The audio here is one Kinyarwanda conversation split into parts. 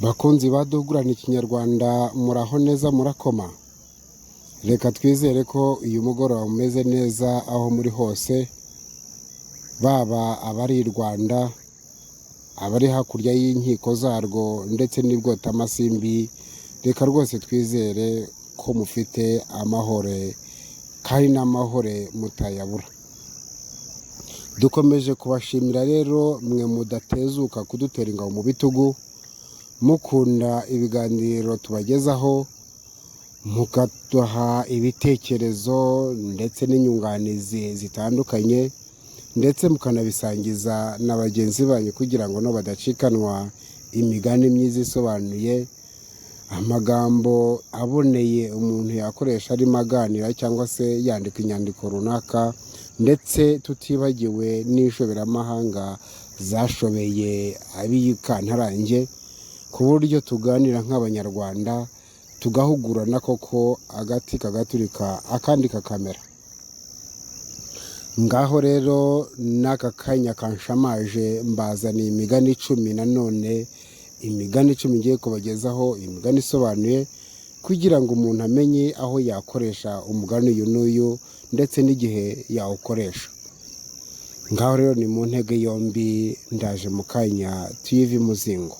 Bakunzi badugurana Ikinyarwanda muraho neza murakoma. Reka twizere ko uyu mugoroba umeze neza aho muri hose, baba abari i Rwanda, abari hakurya y'inkiko zarwo ndetse n'ibwota amasimbi. Reka rwose twizere ko mufite amahoro kandi n'amahoro mutayabura. Dukomeje kubashimira rero mwe mudatezuka kudutera ingabo mu bitugu, mukunda ibiganiro tubagezaho, mukaduha ibitekerezo ndetse n'inyunganizi zitandukanye, ndetse mukanabisangiza na bagenzi banyu kugira ngo no badacikanwa imigani myiza isobanuye, amagambo aboneye umuntu yakoresha arimo aganira cyangwa se yandika inyandiko runaka, ndetse tutibagiwe n'ishoberamahanga zashobeye abiyikantarange, ku buryo tuganira nk'Abanyarwanda tugahugurana koko agati kagaturika akandi kakamera. Ngaho rero n'aka kanya kanshamaje mbazaniye imigani 10 nanone, imigani 10 ngiye kubagezaho, imigani isobanuye kugira ngo umuntu amenye aho yakoresha umugani uyu n'uyu ndetse n'igihe yawukoresha. Ngaho rero ni mu ntege yombi, ndaje mu kanya tuyive muzingo.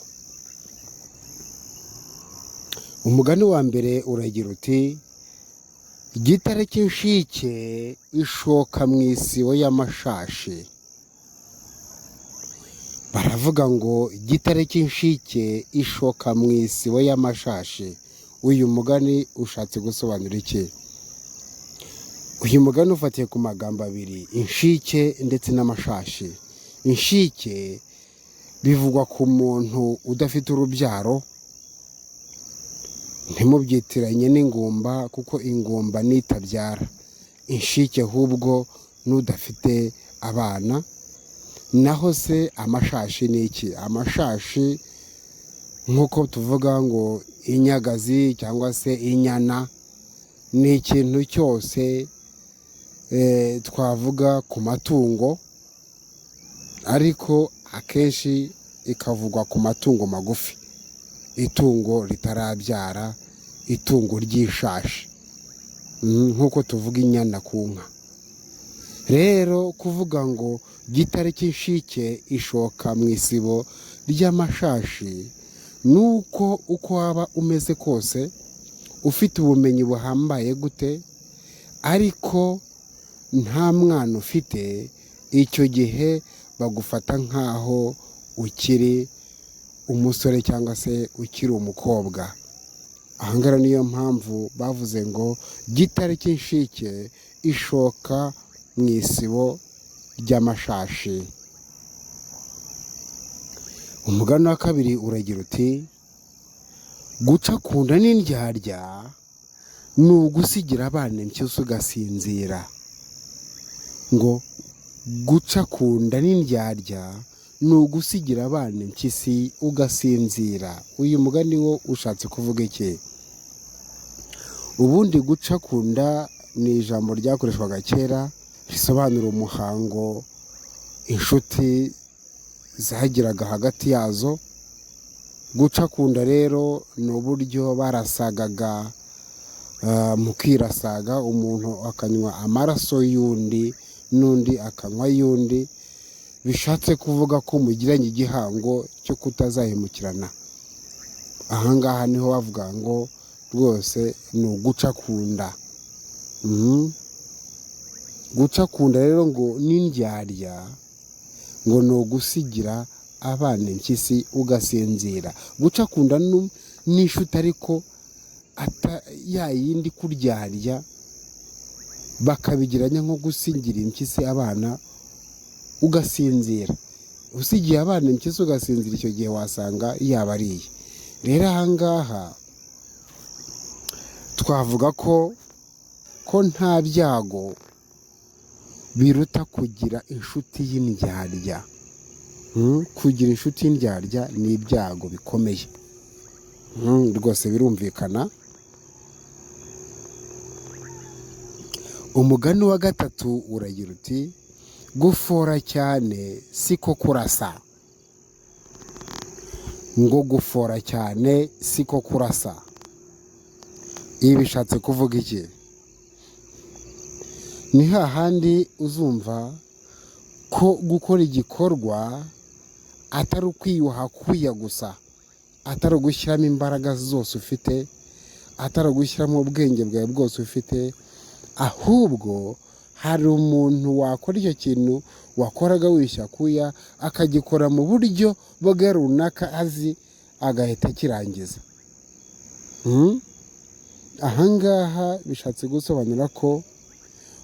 Umugani wa mbere uragira uti: igitare cy'inshike ishoka mu isibo y'amashashi. Baravuga ngo igitare cy'inshike ishoka mu isibo y'amashashi. Uyu mugani ushatse gusobanura iki? Uyu mugani ufatiye ku magambo abiri, inshike ndetse n'amashashi. Inshike bivugwa ku muntu udafite urubyaro, ntimubyitiranye n'ingumba kuko ingumba nitabyara. Inshike ahubwo n'udafite abana. Naho se amashashi ni iki? Amashashi nkuko tuvuga ngo inyagazi cyangwa se inyana, ni ikintu cyose twavuga ku matungo, ariko akenshi ikavugwa ku matungo magufi, itungo ritarabyara, itungo ry'ishashi, nkuko tuvuga inyana ku nka. Rero kuvuga ngo gitare cy'inshike ishoka mu isibo ry'amashashi, nuko uko waba umeze kose, ufite ubumenyi buhambaye gute, ariko nta mwana ufite, icyo gihe bagufata nk'aho ukiri umusore cyangwa se ukiri umukobwa. Ahangaha niyo mpamvu bavuze ngo gitare cy'inshike ishoka mu isibo ry'amashashi. Umugani wa kabiri uragira uti: guca ku nda n'indyarya ni ugusigira abana impyisi ugasinzira. Ngo guca ku nda n'indyarya ni ugusigira abana impyisi ugasinzira. Uyu mugani wo ushatse kuvuga iki? Ubundi guca ku nda ni ijambo ryakoreshwaga kera, risobanura umuhango inshuti zagiraga hagati yazo. Guca ku nda rero ni uburyo barasagaga, mu kwirasaga umuntu akanywa amaraso y'undi n'undi akanywa y'undi, bishatse kuvuga ko mugiranye igihango cyo kutazahemukirana. Ahangaha niho bavuga ngo rwose ni uguca ku nda. Guca ku nda rero ngo n'indyarya ngo ni ugusigira abana impyisi ugasinzira. Guca ku nda n'inshuti ariko ya yindi kuryarya, bakabigiranya nko gusigira impyisi abana ugasinzira. Usigiye abana impyisi ugasinzira, icyo gihe wasanga yabariye. Rero ahangaha twavuga ko nta byago biruta kugira inshuti y'indyarya. Kugira inshuti y'indyarya ni ibyago bikomeye. Rwose birumvikana. Umugani wa gatatu uragira uti: gufora cyane siko kurasa. ngo gufora cyane siko kurasa. Ibi bishatse kuvuga iki? Ni hahandi uzumva ko gukora igikorwa atari ukwiyuha kuya gusa, atari ugushyiramo imbaraga zose ufite, atari ugushyiramo ubwenge bwawe bwose ufite, ahubwo hari umuntu wakora icyo kintu wakoraga wishyira kuya akagikora mu buryo bwe runaka azi, agahita akirangiza. Ahangaha bishatse gusobanura ko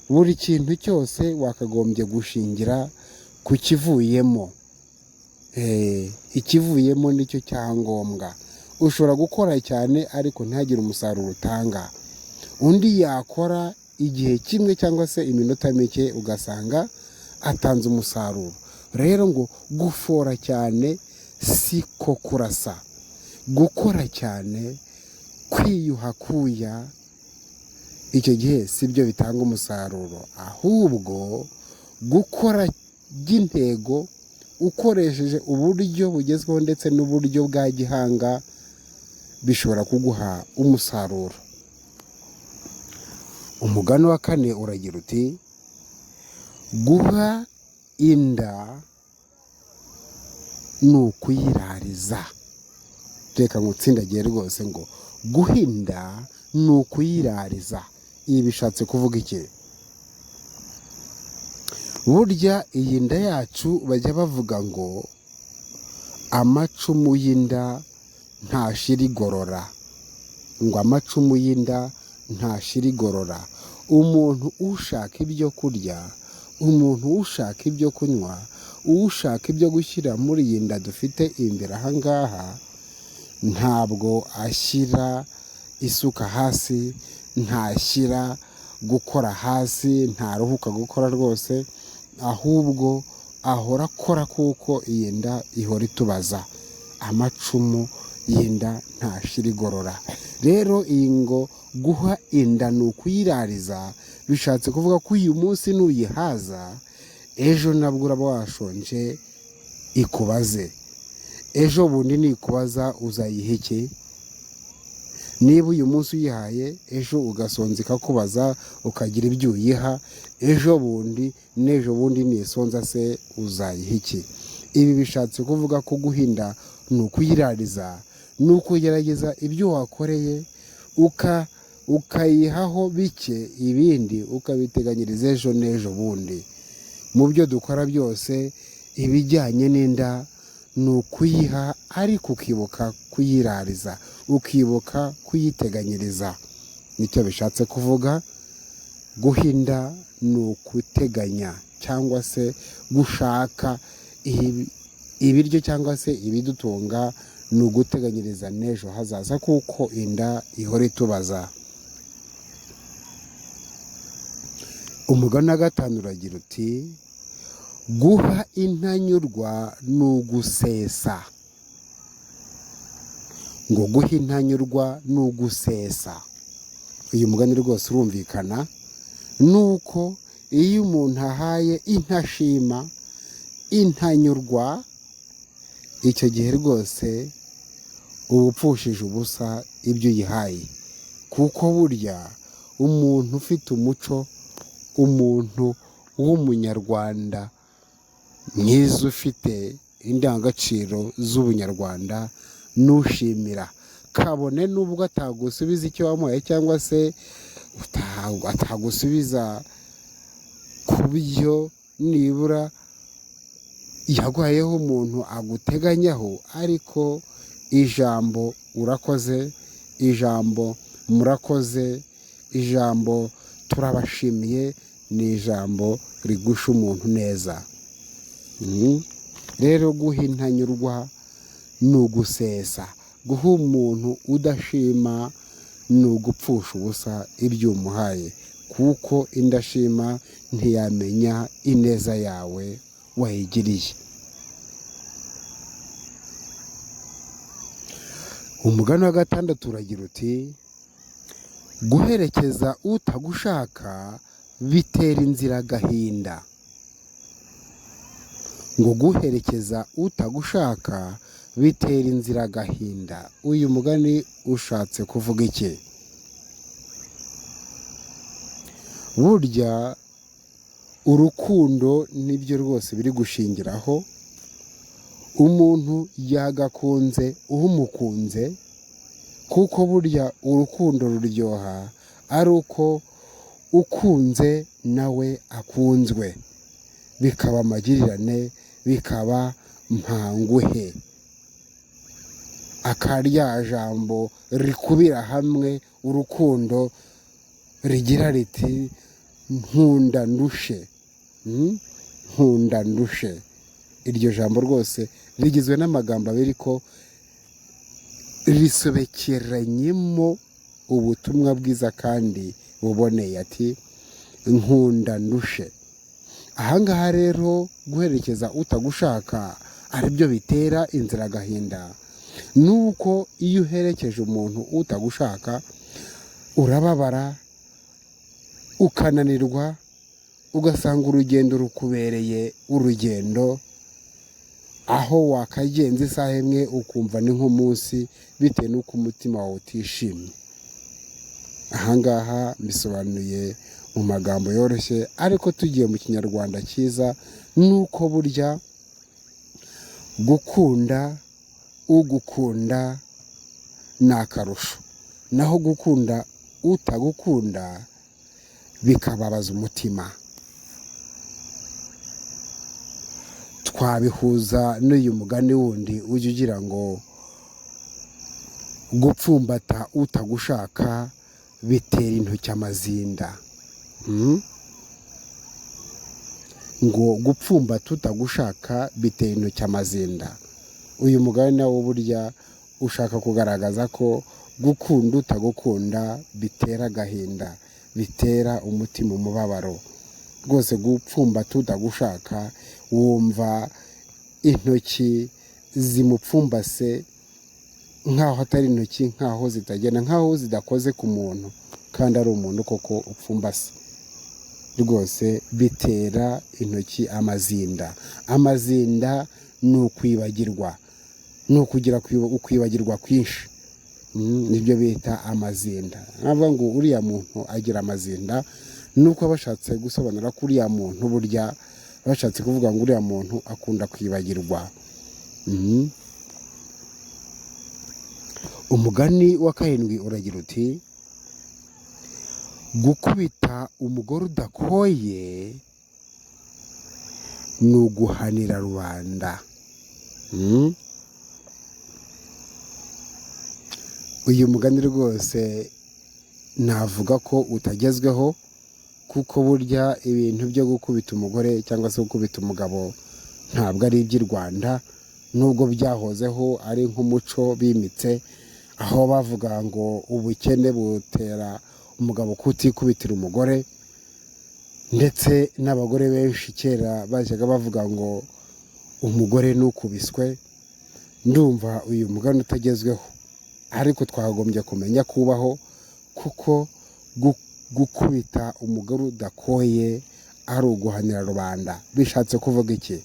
buri kintu cyose wakagombye gushingira ku kivuyemo. Ikivuyemo nicyo cyangombwa. Ushobora gukora cyane ariko ntagire umusaruro utanga. Undi yakora igihe kimwe cyangwa se iminota mike ugasanga atanze umusaruro. Rero ngo gufora cyane siko kurasa. Gukora cyane, kwiyuha kuya, icyo gihe si byo bitanga umusaruro. Ahubwo gukora by'intego ukoresheje uburyo bugezweho ndetse n'uburyo bwa gihanga bishobora kuguha umusaruro. Umugani wa 4 uragira uti guha inda ni ukuyirariza. Reka ngutsindagiye rwose ngo guha inda ni ukuyirariza. Ibi bishatse kuvuga iki? Burya iyi nda yacu bajya bavuga ngo amacumu y'inda ntashira igorora. Ngo amacumu y'inda ntashira igorora. Umuntu ushaka ibyo kurya, umuntu ushaka ibyo kunywa, ushaka ibyo gushyira muri iyi nda dufite imbere ahangaha, ntabwo ashyira isuka hasi, ntashyira gukora hasi, ntaruhuka gukora rwose, ahubwo ahora akora kuko iyi nda ihora itubaza. Amacumu y'inda ntashira igorora. Rero iyi ngo guha inda ni ukuyirariza bishatse kuvuga ko uyu munsi nuyihaza, ejo nabwo uraba washonje ikubaze. Ejo bundi nikubaza uzayiha iki? Niba uyu munsi uyihaye, ejo ugasonza ikakubaza ukagira ibyo uyiha, ejo bundi n'ejo bundi nisonza se uzayiha iki? Ibi bishatse kuvuga ko guhinda ni ukuyirariza, ni ukugerageza ibyo wakoreye ukayihaho bike, ibindi ukabiteganyiriza ejo n'ejo bundi. Mu byo dukora byose ibijyanye n'inda ni ukuyiha ariko ukibuka kuyirariza, ukibuka kuyiteganyiriza. Nicyo bishatse kuvuga. Guhinda ni ukuteganya cyangwa se gushaka ibiryo cyangwa se ibidutunga, ni uguteganyiriza n'ejo hazaza kuko inda ihora itubaza. Umugani wa 5 uragira uti guha intanyurwa ni ugusesa. Ngo guha intanyurwa ni ugusesa. Uyu mugani rwose urumvikana. Nuko iyo umuntu ahaye intashima, intanyurwa, icyo gihe rwose uba upfushije ubusa ibyo uyihaye. Kuko burya umuntu ufite umuco, umuntu w'umunyarwanda mwiza ufite indangagaciro z'ubunyarwanda, nushimira kabone nubwo atagusubiza icyo wamuhaye cyangwa se atagusubiza ku byo nibura yaguhayeho umuntu aguteganyaho, ariko ijambo urakoze, ijambo murakoze, ijambo turabashimiye ni ijambo rigusha umuntu neza. Rero guha intanyurwa ni ugusesa. Guha umuntu udashima ni ugupfusha ubusa ibyo umuhaye, kuko indashima ntiyamenya ineza yawe wayigiriye. Umugani wa 6 uragira uti guherekeza utagushaka bitera inzira agahinda. Ngo guherekeza utagushaka bitera inzira agahinda. Uyu mugani ushatse kuvuga iki? Burya urukundo nibyo rwose biri gushingiraho. Umuntu yagakunze umukunze, kuko burya urukundo ruryoha ari uko ukunze nawe akunzwe, bikaba amagirirane, bikaba mpanguhe. Akarya jambo rikubira hamwe urukundo rigira riti nkunda ndushe. Nkunda ndushe. Iryo jambo rwose rigizwe n'amagambo abiri ko risobekeranyemo ubutumwa bwiza kandi buboneye, ati nkunda ndushe. Ahangaha rero guherekeza utagushaka aribyo bitera inzira agahinda. Nuko iyo uherekeje umuntu utagushaka urababara, ukananirwa, ugasanga urugendo rukubereye urugendo, aho wakagenza isaha imwe ukumva ni nk'umunsi, bitewe n'uko umutima wawe utishimye. Ahangaha bisobanuye mu magambo yoroshye, ariko tugiye mu kinyarwanda cyiza, nuko burya gukunda ugukunda ni akarusho, naho gukunda utagukunda bikababaza umutima. Twabihuza n'uyu mugani wundi ujya ugira ngo gupfumbata utagushaka bitera intoki amazinda. Ngo gupfumbata utagushaka bitera intoki amazinda. Uyu mugani nawo burya ushaka kugaragaza ko gukunda utagukunda bitera agahinda, bitera umutima umubabaro. Rwose gupfumbata utagushaka wumva intoki zimupfumbase nk'aho atari intoki, nk'aho zitagenda, nk'aho zidakoze ku muntu, kandi ari umuntu koko upfumbase. Rwose bitera intoki amazinda. Amazinda ni ukwibagirwa, ni ukugira ukwibagirwa kwinshi. Nibyo bita amazinda. Navuga ngo uriya muntu agira amazinda, nuko bashatse gusobanura ko uriya muntu burya bashatse kuvuga ngo uriya muntu akunda kwibagirwa. Umugani wa 7 uragira uti gukubita umugore udakoye ni uguhanira rubanda. Uyu mugani rwose navuga ko utagezweho, kuko burya ibintu byo gukubita umugore cyangwa se gukubita umugabo ntabwo ari iby'i Rwanda, nubwo byahozeho ari nk'umuco bimitse, aho bavuga ngo ubukene butera umugabo kutikubitira umugore, ndetse n'abagore benshi kera bajyaga bavuga ngo umugore nukubiswe. Ndumva uyu mugani utagezweho, ariko twagombye kumenya kubaho, kuko gukubita umugore udakoye ari uguhanira rubanda. Bishatse kuvuga iki?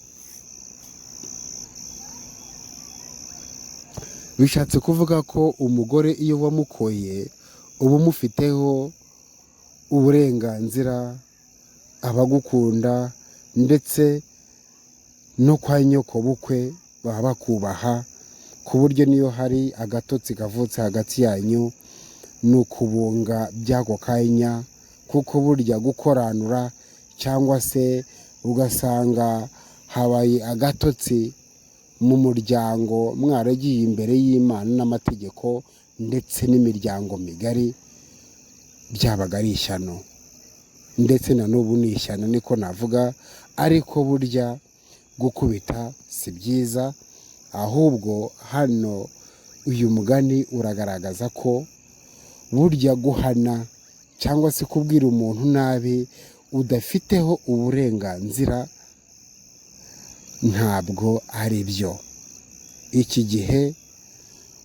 Bishatse kuvuga ko umugore iyo wamukoye uba umufiteho uburenganzira, abagukunda ndetse no kwa nyoko bukwe baba bakubaha, ku buryo niyo hari agatotsi kavutse hagati yanyu ni ukubunga by'ako kanya, kuko burya gukoranura cyangwa se ugasanga habaye agatotsi mu muryango mwaragiye imbere y'Imana n'amategeko ndetse n'imiryango migari, byabaga ari ishyano, ndetse na n'ubu ni ishyano niko navuga. Ariko burya gukubita si byiza, ahubwo hano uyu mugani uragaragaza ko burya guhana cyangwa se kubwira umuntu nabi udafiteho uburenganzira ntabwo ari byo. Iki gihe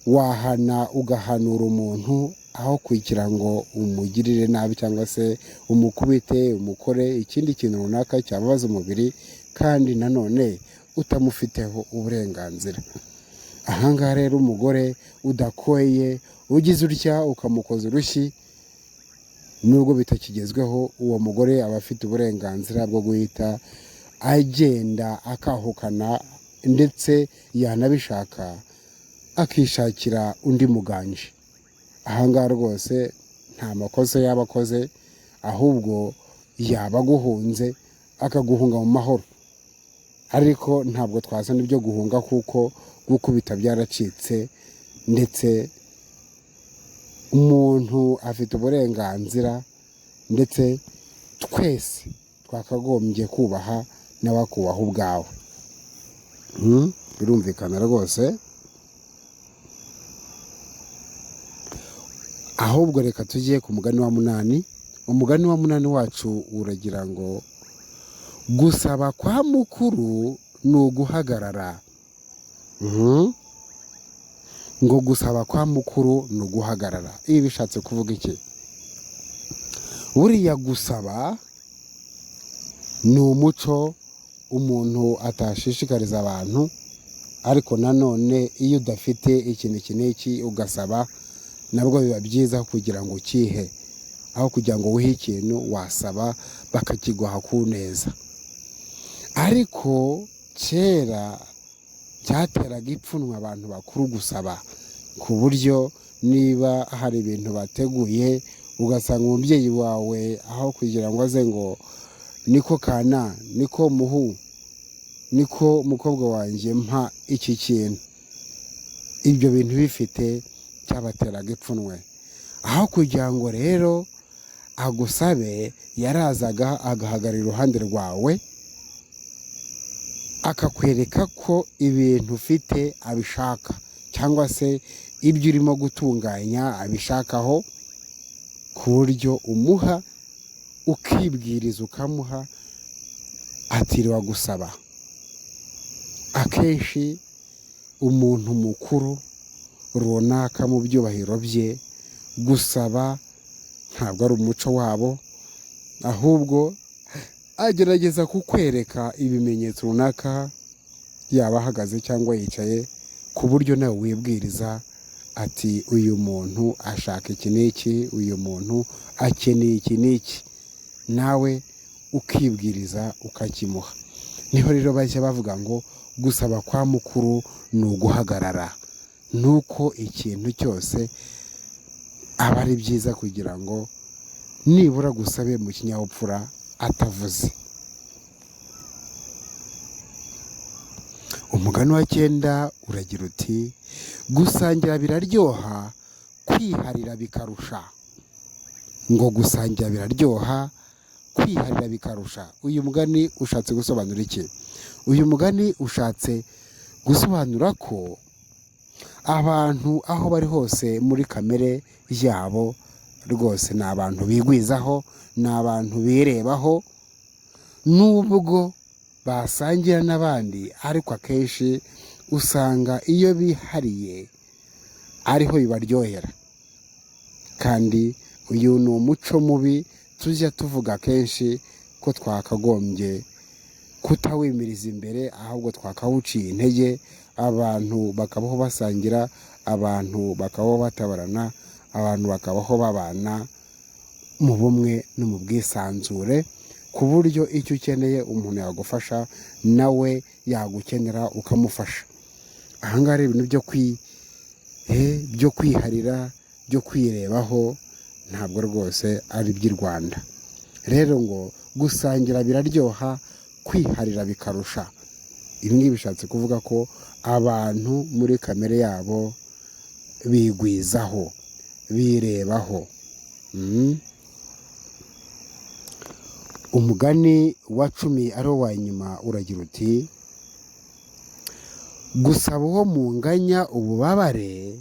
wahana ugahanura umuntu aho kugira ngo umugirire nabi cyangwa se umukubite, umukore ikindi kintu runaka cyababaza umubiri, kandi nanone utamufiteho uburenganzira. ahangaha rero umugore udakoye ugize utya ukamukoza urushyi, nubwo bitakigezweho, uwo mugore aba afite uburenganzira bwo guhita agenda akahukana, ndetse yanabishaka akishakira undi muganje. ahangaha rwose nta makosa yaba akoze, ahubwo yaba aguhunze akaguhunga mu mahoro. Ariko ntabwo twazana ibyo guhunga kuko gukubita byaracitse, ndetse umuntu afite uburenganzira, ndetse twese twakagombye kubaha n'abakubaha ubwawe. Birumvikana rwose. Ahubwo reka tujye ku mugani wa munani. Umugani wa munani wacu uragira ngo gusaba kwa mukuru ni uguhagarara. Ngo gusaba kwa mukuru ni uguhagarara. Ibi bishatse kuvuga iki? Buriya gusaba ni umuco umuntu atashishikariza abantu, ariko nanone iyo udafite ikintu iki n'iki ugasaba, nabwo biba byiza kugira ngo ukihe, aho kugira ngo wihe ikintu wasaba bakakiguha ku neza. Ariko kera byateraga ipfunwe abantu bakuru gusaba, ku buryo niba hari ibintu bateguye ugasanga umubyeyi wawe aho kugira ngo aze ngo niko kana, niko muhu, niko mukobwa wanjye mpa iki kintu, ibyo bintu bifite cyabateraga ipfunwe. Aho kugira ngo rero agusabe, yarazaga agahagarara iruhande rwawe akakwereka ko ibintu ufite abishaka, cyangwa se ibyo urimo gutunganya abishakaho, ku buryo umuha ukibwiriza ukamuha atiriwe gusaba. Akenshi umuntu mukuru runaka mu byubahiro bye gusaba ntabwo ari umuco wabo, ahubwo agerageza kukwereka ibimenyetso runaka, yaba ahagaze cyangwa yicaye, ku buryo nawe wibwiriza ati uyu muntu ashaka iki n'iki, uyu muntu akeneye iki n'iki, nawe ukibwiriza ukakimuha. Niho rero bajya bavuga ngo gusaba kwa mukuru ni uguhagarara. Nuko ikintu cyose aba ari byiza kugira ngo nibura gusabe mu kinyabupfura atavuze. Umugani wa 9 uragira uti gusangira biraryoha, kwiharira bikarusha. Ngo gusangira biraryoha, kwiharira bikarusha. Uyu mugani ushatse gusobanura iki? Uyu mugani ushatse gusobanura ko abantu aho bari hose muri kamere yabo rwose ni abantu bigwizaho, ni abantu birebaho, nubwo basangira n'abandi, ariko akenshi usanga iyo bihariye ariho bibaryohera. Kandi uyu ni umuco mubi tujya tuvuga kenshi ko twakagombye kutawimiriza imbere, ahubwo twakawuciye intege, abantu bakabaho basangira, abantu bakabaho batabarana, abantu bakabaho babana mu bumwe no mu bwisanzure, ku buryo icyo ukeneye umuntu yagufasha, nawe yagukenera ukamufasha. Ahangaha ari ibintu byo kwiharira, byo kwirebaho, ntabwo rwose ari iby'i Rwanda. Rero ngo gusangira biraryoha, kwiharira bikarusha. Ibi ngibi bishatse kuvuga ko abantu muri kamere yabo bigwizaho, birebaho. Umugani wa 10 ari wo wa nyuma uragira uti gusaba uwo munganya ububabare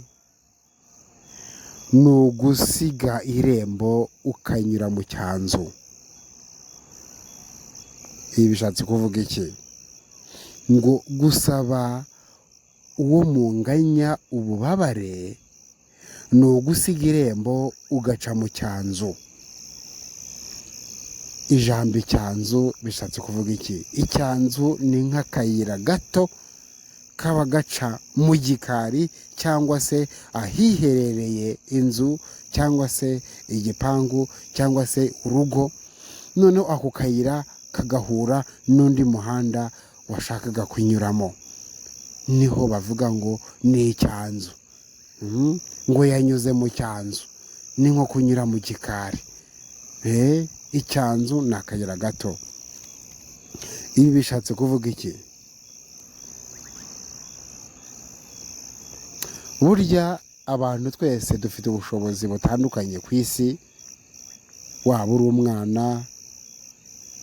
ni ugusiga irembo ukanyura mu cyanzu. Ibi bishatse kuvuga iki? Ngo gusaba uwo munganya ububabare ni ugusiga irembo ugaca mu cyanzu. Ijambo icyanzu bishatse kuvuga iki? Icyanzu ni nk'akayira gato kaba gaca mu gikari cyangwa se ahiherereye inzu cyangwa se igipangu cyangwa se urugo, noneho ako kayira kagahura n'undi muhanda washakaga kunyuramo, niho bavuga ngo ni icyanzu. Ngo yanyuze mu cyanzu, ni nko kunyura mu gikari. Icyanzu ni akayira gato. Ibi bishatse kuvuga iki? Burya abantu twese dufite ubushobozi butandukanye ku isi. Waba uri umwana,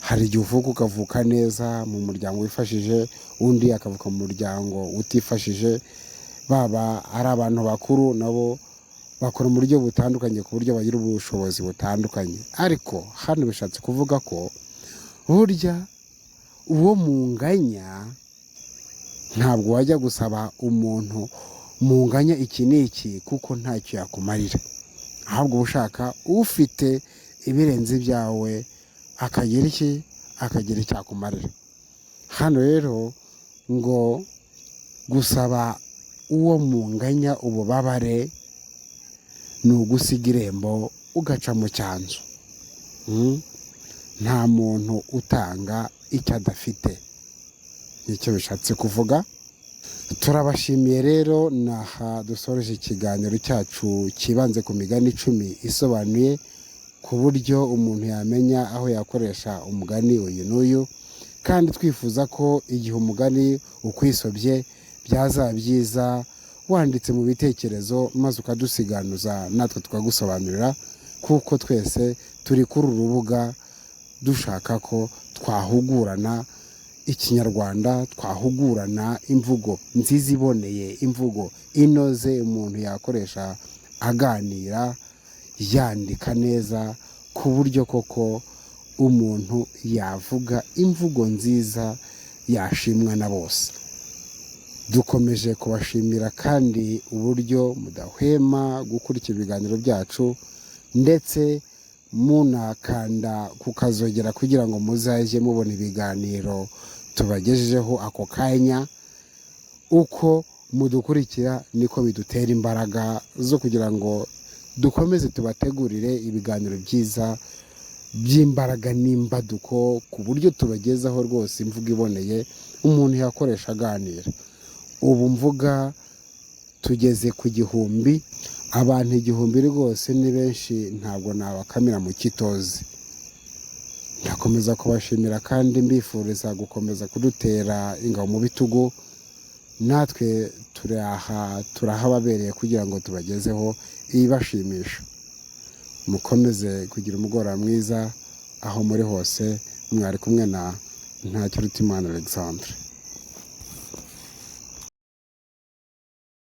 hari igihe uvuka ukavuka neza mu muryango wifashije, undi akavuka mu muryango utifashije. Baba ari abantu bakuru nabo bakora mu buryo butandukanye ku buryo bagira ubushobozi butandukanye. Ariko hano bishatse kuvuga ko burya uwo munganya ntabwo wajya gusaba umuntu munganya iki n'iki kuko ntacyo yakumarira, ahubwo uba ushaka ufite ibirenze ibyawe akagira icyo akumarira. Hano rero ngo gusaba uwo munganya ububabare ni ugusiga irembo ugaca mu cyanzu. Nta muntu utanga icyo adafite, nicyo bishatse kuvuga. Turabashimiye rero, naha dusoreje ikiganiro cyacu kibanze ku migani 10 isobanuye ku buryo umuntu yamenya aho yakoresha umugani uyu n'uyu, kandi twifuza ko igihe umugani ukwisobye byazaba byiza wanditse mu bitekerezo maze ukadusiganuza natwe tukagusobanurira, kuko twese turi kuri uru rubuga dushaka ko twahugurana ikinyarwanda, twahugurana imvugo nziza iboneye, imvugo inoze umuntu yakoresha aganira, yandika neza, ku buryo koko umuntu yavuga imvugo nziza yashimwa na bose. Dukomeje kubashimira kandi uburyo mudahwema gukurikira ibiganiro byacu, ndetse munakanda kukazogera kugira ngo muzajye mubona ibiganiro tubagejejeho ako kanya. Uko mudukurikira niko bidutera imbaraga zo kugira ngo dukomeze tubategurire ibiganiro byiza by'imbaraga n'imbaduko, ku buryo tubagezaho rwose imvugo iboneye umuntu yakoresha aganira. Ubu mvuga tugeze ku 1000, abantu 1000 rwose ni benshi, ntabwo nabakamira mu kitozi. Ndakomeza kubashimira kandi mbifuriza gukomeza kudutera ingabo mu bitugu. Natwe turahababereye kugira ngo tubagezeho ibibashimisha. Mukomeze kugira umugoroba mwiza aho muri hose. Mwari kumwe na Ntakirutimana Alexandre.